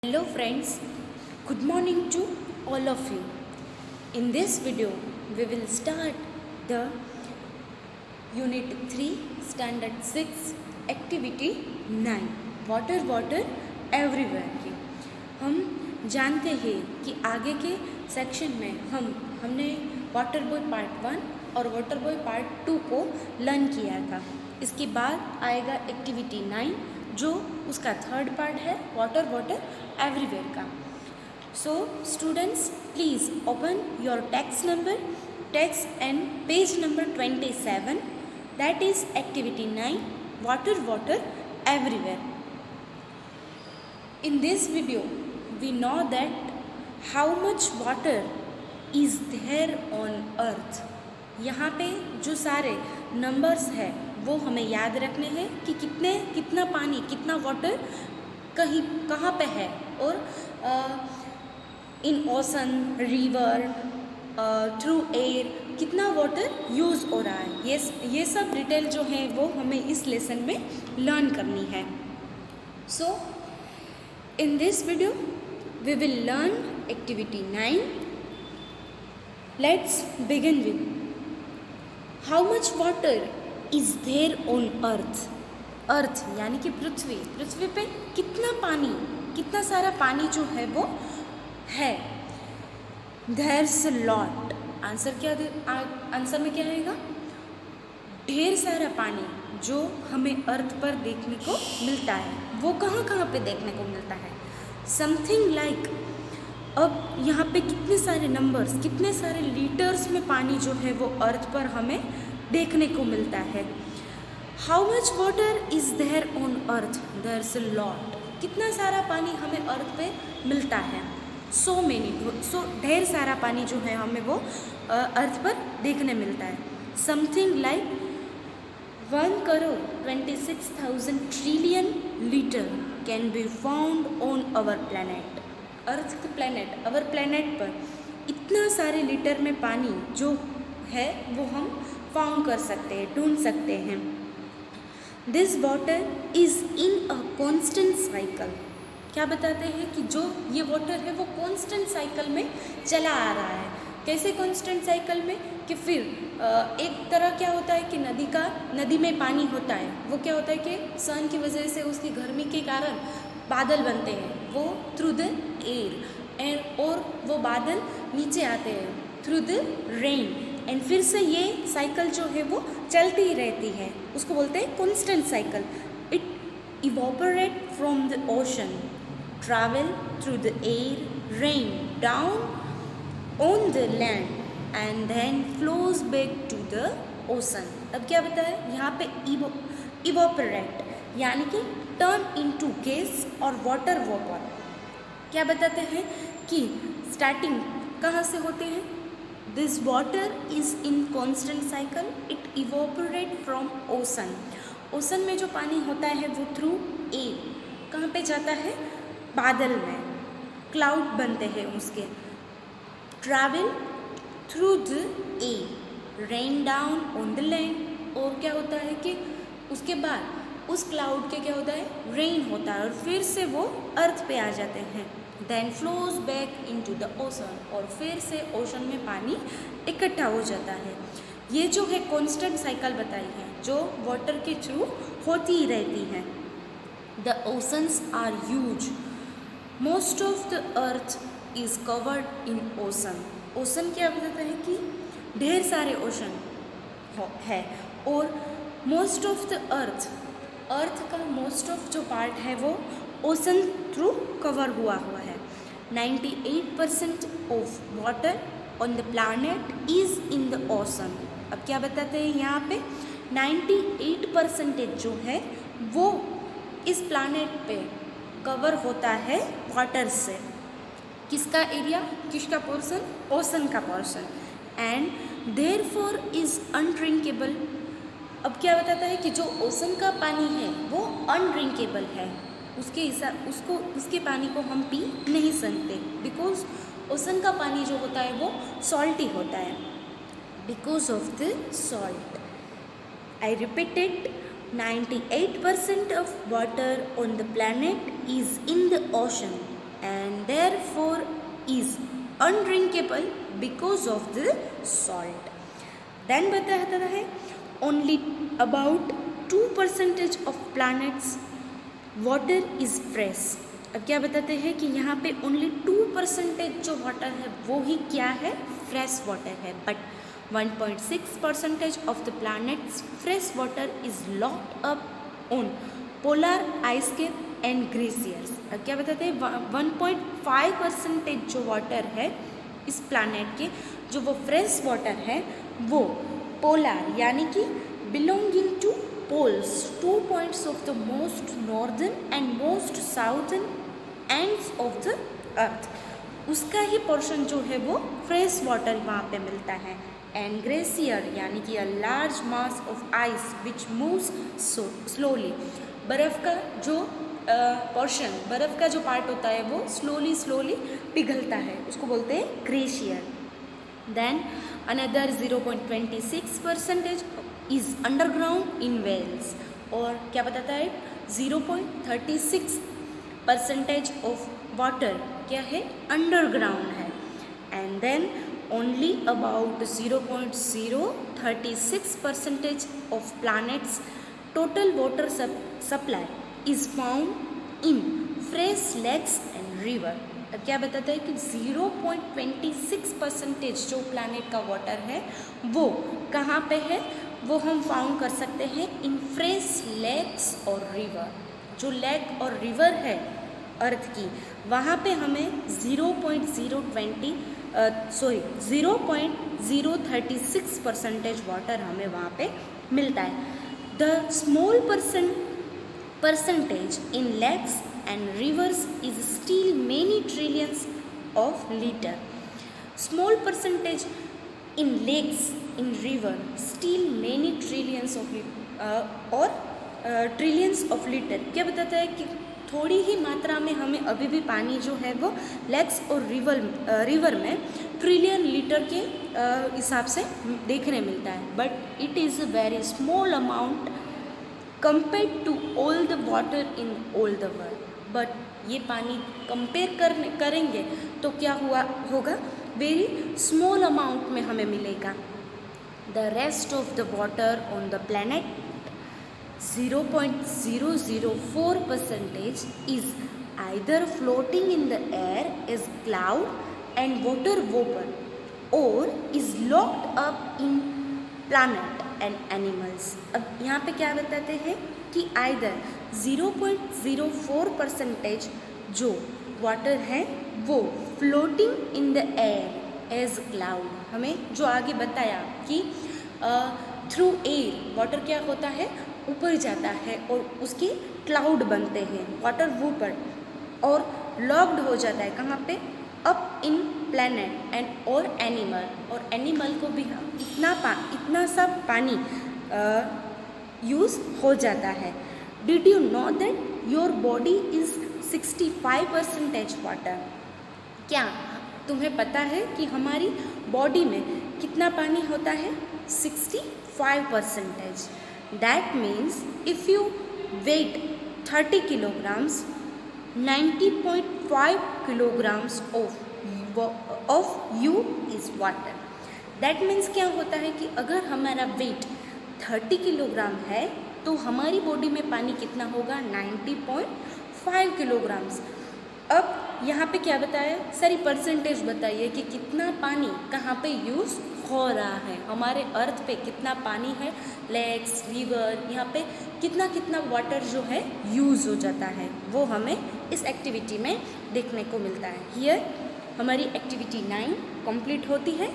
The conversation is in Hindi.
Hello friends, good morning to all of you. In this video, we will start the Unit 3, Standard 6, Activity 9, Water Everywhere की। हम जानते हैं कि आगे के सेक्शन में हमने वाटर बॉय पार्ट 1 और वाटर बॉय पार्ट 2 को लर्न किया था। इसके बाद आएगा एक्टिविटी 9 जो उसका थर्ड पार्ट है वाटर एवरीवेयर का। So students please open your text and page number 27, that is activity 9 water everywhere. In this video we know that how much water is there on earth। यहाँ पे जो सारे नंबर्स है वो हमें याद रखने हैं कि कितना पानी कितना वाटर कहाँ पे है और in ocean river through air कितना वाटर यूज़ हो रहा है। ये सब डिटेल जो है वो हमें इस लेसन में लर्न करनी है। सो in this video we will learn activity 9. Let's begin with how much water is there on earth यानी कि पृथ्वी पे कितना सारा पानी जो है वो है। There's a lot। आंसर में क्या आएगा? ढेर सारा पानी जो हमें अर्थ पर देखने को मिलता है। वो कहाँ पे देखने को मिलता है? समथिंग लाइक अब यहाँ पे कितने सारे नंबर्स कितने सारे लीटर्स में पानी जो है वो अर्थ पर हमें देखने को मिलता है। How much water is there on earth? There is a lot. कितना सारा पानी हमें अर्थ पे मिलता है? सो ढेर सारा पानी जो है हमें वो अर्थ पर देखने मिलता है। Something like 1,26,000 trillion liter can be found on our planet। Our planet पर इतना सारे लीटर में पानी जो है वो हम फाउंड कर सकते हैं, ढूंढ सकते हैं। This water is in a constant cycle. क्या बताते हैं कि जो ये वाटर है वो कॉन्स्टेंट साइकिल में चला आ रहा है। कैसे कॉन्स्टेंट साइकिल में? कि फिर एक तरह क्या होता है कि नदी में पानी होता है, वो क्या होता है कि सन की वजह से उसकी गर्मी के कारण बादल बनते हैं वो थ्रू द एयर और वो बादल नीचे आते हैं थ्रू द रेन एंड फिर से ये साइकिल जो है वो चलती ही रहती है। उसको बोलते हैं constant cycle. It evaporate from the ocean, travel through the air, rain down on the land and then flows back to the ocean। अब क्या बताया यहाँ पे? evaporate यानी कि turn into gas और water vapor। क्या बताते हैं कि स्टार्टिंग कहाँ से होते हैं? This water is in constant cycle, it evaporate from ocean। Ocean में जो पानी होता है वो थ्रू एयर कहाँ पे जाता है? बादल में, क्लाउड बनते हैं उसके। Travel through the air, rain down on the land. और क्या होता है कि उसके बाद उस क्लाउड के क्या होता है? रेन होता है और फिर से वो अर्थ पे आ जाते हैं। Then flows back into the ocean और फिर से ओशन में पानी इकट्ठा हो जाता है। ये जो है कांस्टेंट साइकिल बताई है जो वाटर के थ्रू होती ही रहती है। The oceans are huge, most of the earth is covered in ocean. Ocean क्या बताता है कि ढेर सारे ओशन है और मोस्ट ऑफ द अर्थ का मोस्ट ऑफ जो पार्ट है वो ओशन थ्रू कवर हुआ है। 98% of water on the planet is in the ocean. अब क्या बताते हैं यहाँ पे? 98% जो है वो इस प्लैनेट पे कवर होता है वाटर से। किसका एरिया? किसका पोर्शन? ओशन का पोर्शन। And therefore is अनड्रिंकेबल। अब क्या बताता है कि जो ओशन का पानी है वो अनड्रिंकेबल है। उसके पानी को हम पी नहीं सकते बिकॉज ओशन का पानी जो होता है वो सॉल्टी होता है। Because of the salt. I repeated, 98% of water on the planet is in the ocean। therefore is undrinkable because of the salt. Then बताता है only about 2% of planet's water is fresh. अब क्या बताते हैं कि यहाँ पे ओनली 2% जो वाटर है वो ही क्या है, फ्रेश वाटर है, but 1.6% of the planet's fresh water is locked up on polar ice cap and glaciers. अब क्या बताते हैं 1.5% जो वाटर है इस प्लानट के, जो वो फ्रेश वाटर है वो पोलर यानी कि belonging to poles, 2 points of the most northern and most southern ends of the earth, उसका ही पोर्शन जो है वो फ्रेश वाटर वहाँ पे मिलता है. एंड ग्लेशियर यानी कि a large mass of ice which moves slowly, बर्फ़ का जो पोर्शन, बर्फ़ का जो पार्ट होता है वो स्लोली पिघलता है, उसको बोलते हैं glacier. Then another 0.26% is underground in wells. और क्या बताता है 0.36% ऑफ वाटर क्या है, अंडरग्राउंड है. And then only about 0.036% of planet's total water supply is found in fresh lakes and river. अब क्या बताता है कि 0.26% जो प्लानट का वाटर है वो कहाँ पे है, वो हम फाउंड कर सकते हैं इन फ्रेश लेक्स और रिवर. जो लेक और रिवर है अर्थ की, वहाँ पे हमें 0.036% वाटर हमें वहाँ पे मिलता है. The small percentage in lakes and rivers is still many trillions of liter. Small percentage in lakes, in river, still many trillions of और trillions of liter. क्या बताता है कि थोड़ी ही मात्रा में हमें अभी भी पानी जो है वो लेक्स और रिवर में ट्रिलियन लीटर के हिसाब से देखने मिलता है. But it is a very small amount compared to all the water in all the world. But ये पानी कंपेयर करेंगे तो क्या होगा, वेरी स्मॉल अमाउंट में हमें मिलेगा. The rest of the water on the planet 0.004% is either floating in the air as cloud and water vapor or is locked up in planet and animals. अब यहाँ पे क्या बताते हैं कि either 0.04% जो वाटर है वो floating in the air as cloud, हमें जो आगे बताया कि थ्रू एयर वाटर क्या होता है, ऊपर जाता है और उसके क्लाउड बनते हैं, वाटर वेपर, और लॉक्ड हो जाता है कहाँ पे, अप इन प्लैनेट एंड और एनिमल. और एनिमल को भी इतना सा पानी यूज़ हो जाता है. Did you know that your body is 65% water. क्या तुम्हें पता है कि हमारी बॉडी में कितना पानी होता है, 65%. That means if you weight 30 kilograms, 90.5 kilograms of you is water. That means क्या होता है कि अगर हमारा वेट 30 किलोग्राम है तो हमारी बॉडी में पानी कितना होगा, 90.5 किलोग्राम्स. अब यहाँ पे क्या बताया, सारी परसेंटेज बताइए कि कितना पानी कहाँ पे यूज़ हो रहा है, हमारे अर्थ पे कितना पानी है, लेक्स, रिवर, यहाँ पे कितना वाटर जो है यूज़ हो जाता है, वो हमें इस एक्टिविटी में देखने को मिलता है. हियर हमारी एक्टिविटी 9 कंप्लीट होती है.